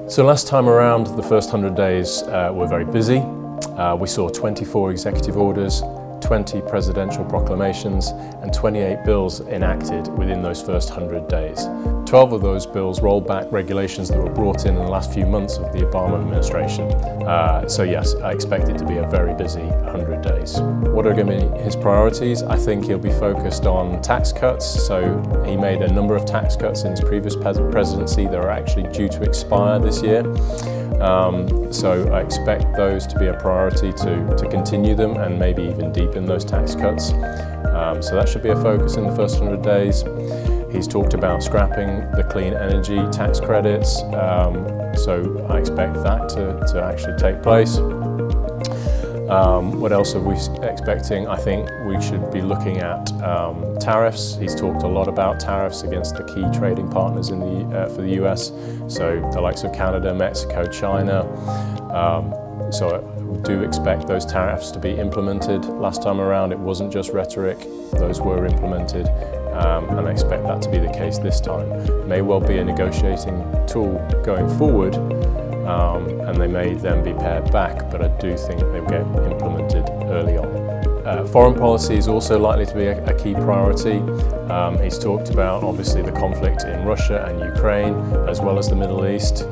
So last time around, the first 100 days were very busy. We saw 24 executive orders, 20 presidential proclamations and 28 bills enacted within those first 100 days. 12 of those bills rolled back regulations that were brought in the last few months of the Obama administration. So yes, I expect it to be a very busy 100 days. What are going to be his priorities? I think he'll be focused on tax cuts. So he made a number of tax cuts in his previous presidency that are actually due to expire this year. So I expect those to be a priority to continue them and maybe even deepen those tax cuts. So that should be a focus in the first 100 days. He's talked about scrapping the clean energy tax credits, so I expect that to actually take place. What else are we expecting? I think we should be looking at tariffs. He's talked a lot about tariffs against the key trading partners for the US, so the likes of Canada, Mexico, China. So I do expect those tariffs to be implemented. Last time around it wasn't just rhetoric, those were implemented, and I expect that to be the case this time. It may well be a negotiating tool going forward, and they may then be pared back, but I do think they'll get implemented early on. Foreign policy is also likely to be a key priority. He's talked about obviously the conflict in Russia and Ukraine, as well as the Middle East.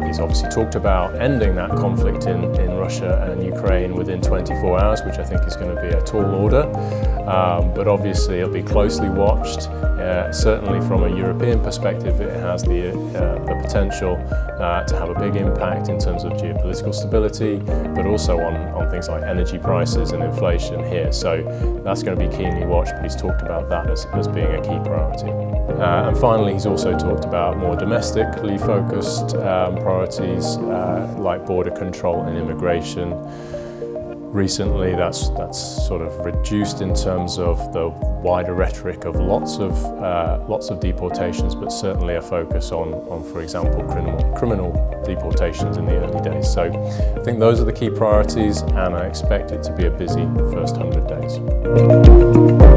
He's obviously talked about ending that conflict in Russia and Ukraine within 24 hours, which I think is going to be a tall order. But obviously it'll be closely watched. Certainly from a European perspective, it has the potential to have a big impact in terms of geopolitical stability, but also on things like energy prices and inflation here. So that's going to be keenly watched, but he's talked about that as being a key priority. And finally, he's also talked about more domestically focused priorities like border control and immigration. Recently, that's sort of reduced in terms of the wider rhetoric of lots of deportations, but certainly a focus on for example, criminal deportations in the early days. So I think those are the key priorities, and I expect it to be a busy first 100 days.